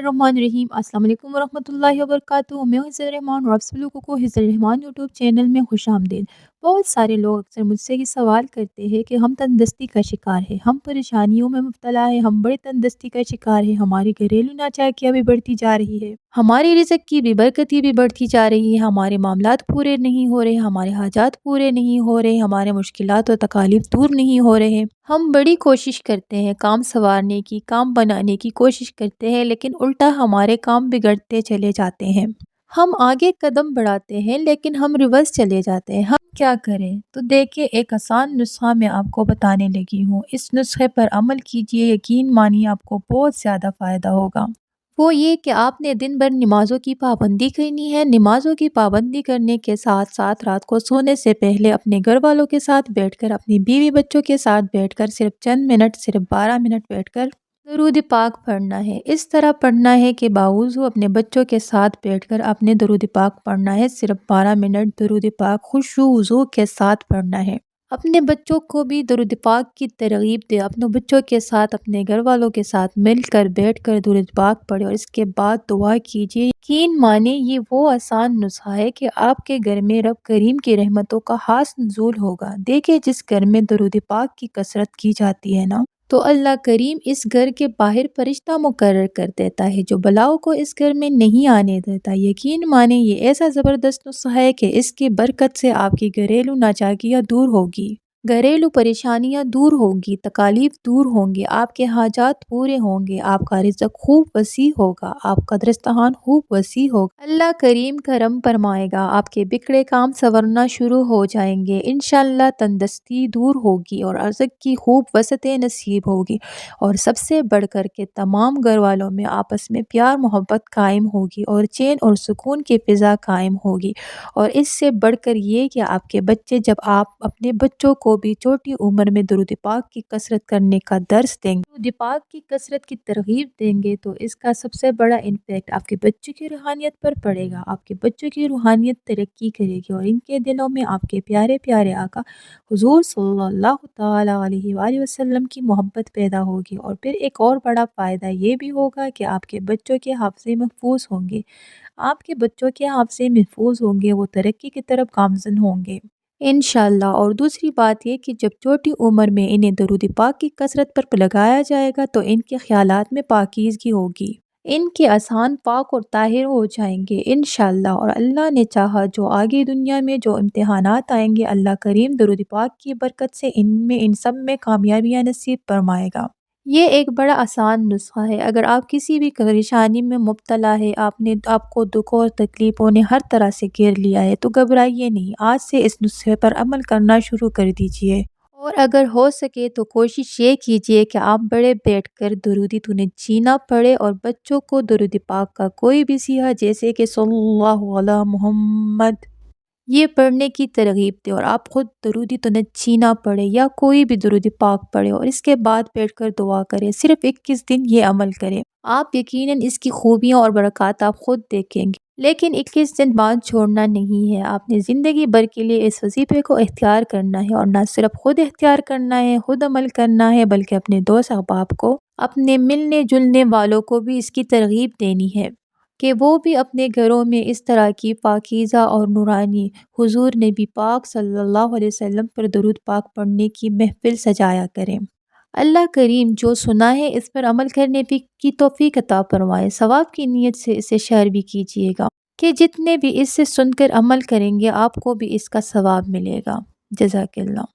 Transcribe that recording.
बिस्मिल्लाहिर्रहमानिर्रहीम। अस्सलाम वालेकुम वरहमतुल्लाहि वबरकातुहू। मैं हूं हिज़्र रहमान और आप सभी लोगों को हिज़्र रहमान यूट्यूब चैनल में खुशामदीद। बहुत सारे लोग अक्सर मुझसे ये सवाल करते हैं कि हम तंदुरुस्ती का शिकार हैं, हम परेशानियों में मुब्तला हैं, हम बड़े तंदुरुस्ती का शिकार हैं, हमारी घरेलू नाचाकियाँ भी बढ़ती जा रही है, हमारी रिज़्क की भी बरकती भी बढ़ती जा रही है, हमारे मामलात पूरे नहीं हो रहे, हमारे हाजात पूरे नहीं हो रहे, हमारे मुश्किलात और तकालीफ दूर नहीं हो रहे। हम बड़ी कोशिश करते हैं काम संवारने की, काम बनाने की कोशिश करते हैं, लेकिन उल्टा हमारे काम बिगड़ते चले जाते हैं। हम आगे कदम बढ़ाते हैं लेकिन हम रिवर्स चले जाते हैं। हम क्या करें? तो देखिए, एक आसान नुस्खा मैं आपको बताने लगी हूँ। इस नुस्खे पर अमल कीजिए, यकीन मानिए आपको बहुत ज़्यादा फ़ायदा होगा। वो ये कि आपने दिन भर नमाज़ों की पाबंदी करनी है। नमाज़ों की पाबंदी करने के साथ-साथ रात को सोने से पहले अपने घर वालों के साथ बैठकर, अपनी बीवी बच्चों के साथ बैठकर सिर्फ़ चंद मिनट, सिर्फ़ 12 मिनट बैठकर दरूद पाक पढ़ना है। इस तरह पढ़ना है कि बावज़ू अपने बच्चों के साथ बैठकर आपने दरूद पाक पढ़ना है। सिर्फ़ 12 मिनट दरूद पाक खुशू वज़ू के साथ पढ़ना है। अपने बच्चों को भी दरूद पाक की तरग़ीब दें। अपने बच्चों के साथ, अपने घर वालों के साथ मिलकर बैठकर दरूद पाक पढ़ें और इसके बाद दुआ कीजिए। यकीन माने ये वो आसान नुस्खा है कि आपके घर में रब करीम की रहमतों का खास नुज़ूल होगा। देखिए, जिस घर में दरूद पाक की कसरत की जाती है ना, तो अल्लाह करीम इस घर के बाहर फरिश्ता मुकर्रर कर देता है जो बलाओं को इस घर में नहीं आने देता। यकीन माने ये ऐसा ज़बरदस्त नुस्खा है कि इसकी बरकत से आपकी घरेलू नाचाकियाँ दूर होगी, घरेलू परेशानियाँ दूर होंगी, तकालीफ दूर होंगी, आपके हाजात पूरे होंगे, आपका रिज़्क खूब वसी होगा, आपका दस्तरखान खूब वसी होगा। अल्लाह करीम करम फरमाएगा, आपके बिगड़े काम संवरना शुरू हो जाएंगे। इंशाअल्लाह तंदुरुस्ती दूर होगी और रिज़्क की खूब वसअतें नसीब होगी और सबसे बढ़कर के तमाम घर वालों में आपस में प्यार मोहब्बत कायम होगी और चैन और सुकून की फ़िज़ा कायम होगी। और इससे बढ़कर ये कि आपके बच्चे, जब आप अपने बच्चों को भी छोटी उम्र में दरूद पाक की कसरत करने का दर्स देंगे, दरूद पाक की कसरत की तरग़ीब देंगे, तो इसका सबसे बड़ा इम्पैक्ट आपके बच्चों की रूहानियत पर पड़ेगा। आपके बच्चों की रूहानियत तरक्की करेगी और इनके दिलों में आपके प्यारे प्यारे आका हुज़ूर सल्लल्लाहु तआला अलैहि वसल्लम की मोहब्बत पैदा होगी। और फिर एक और बड़ा फ़ायदा ये भी होगा कि आपके बच्चों के हाफ़िज़े महफूज होंगे। आपके बच्चों के हाफ़िज़े महफूज होंगे, वो तरक्की की तरफ गामज़न होंगे इंशाअल्लाह। और दूसरी बात ये कि जब छोटी उम्र में इन्हें दरूद पाक की कसरत पर लगाया जाएगा तो इनके ख़यालात में पाकीज़गी होगी, इनके अज़हान पाक और ताहिर हो जाएंगे इंशाअल्लाह। और अल्लाह ने चाहा जो आगे दुनिया में जो इम्तिहानात आएंगे, अल्लाह करीम दरूद पाक की बरकत से इनमें, इन सब में कामयाबियाँ नसीब फरमाएगा। ये एक बड़ा आसान नुस्खा है। अगर आप किसी भी परेशानी में मुब्तला है, आपको दुख और तकलीफ़ों ने हर तरह से घेर लिया है, तो घबराइए नहीं। आज से इस नुस्खे पर अमल करना शुरू कर दीजिए। और अगर हो सके तो कोशिश ये कीजिए कि आप बड़े बैठकर दुरूद तूने पढ़े और बच्चों को दरूद पाक का कोई भी सिहा, जैसे कि सल्लल्लाहु अला मुहम्मद, ये पढ़ने की तरग़ीब दें और आप खुद दरूद तूने पढ़ें या कोई भी दरूद पाक पढ़ें और इसके बाद बैठकर दुआ करें। सिर्फ़ 21 दिन ये अमल करें, आप यकीनन इसकी खूबियाँ और बरक़ात आप खुद देखेंगे। लेकिन 21 दिन बाद छोड़ना नहीं है, आपने ज़िंदगी भर के लिए इस वज़ीफ़े को इख्तियार करना है और ना सिर्फ़ खुद इख्तियार करना है, खुद अमल करना है, बल्कि अपने दोस्त अहबाब को, अपने मिलने जुलने वालों को भी इसकी तरग़ीब देनी है कि वो भी अपने घरों में इस तरह की पाकीज़ा और नूरानी हुज़ूर नबी पाक सल्लल्लाहु अलैहि वसल्लम पर दरूद पाक पढ़ने की महफ़िल सजाया करें। अल्लाह करीम जो सुना है इस पर अमल करने की तौफ़ीक अता फ़रमाए। सवाब की नीयत से इसे शेयर भी कीजिएगा कि जितने भी इससे सुनकर अमल करेंगे आपको भी इसका सवाब मिलेगा। जज़ाकल्लाह।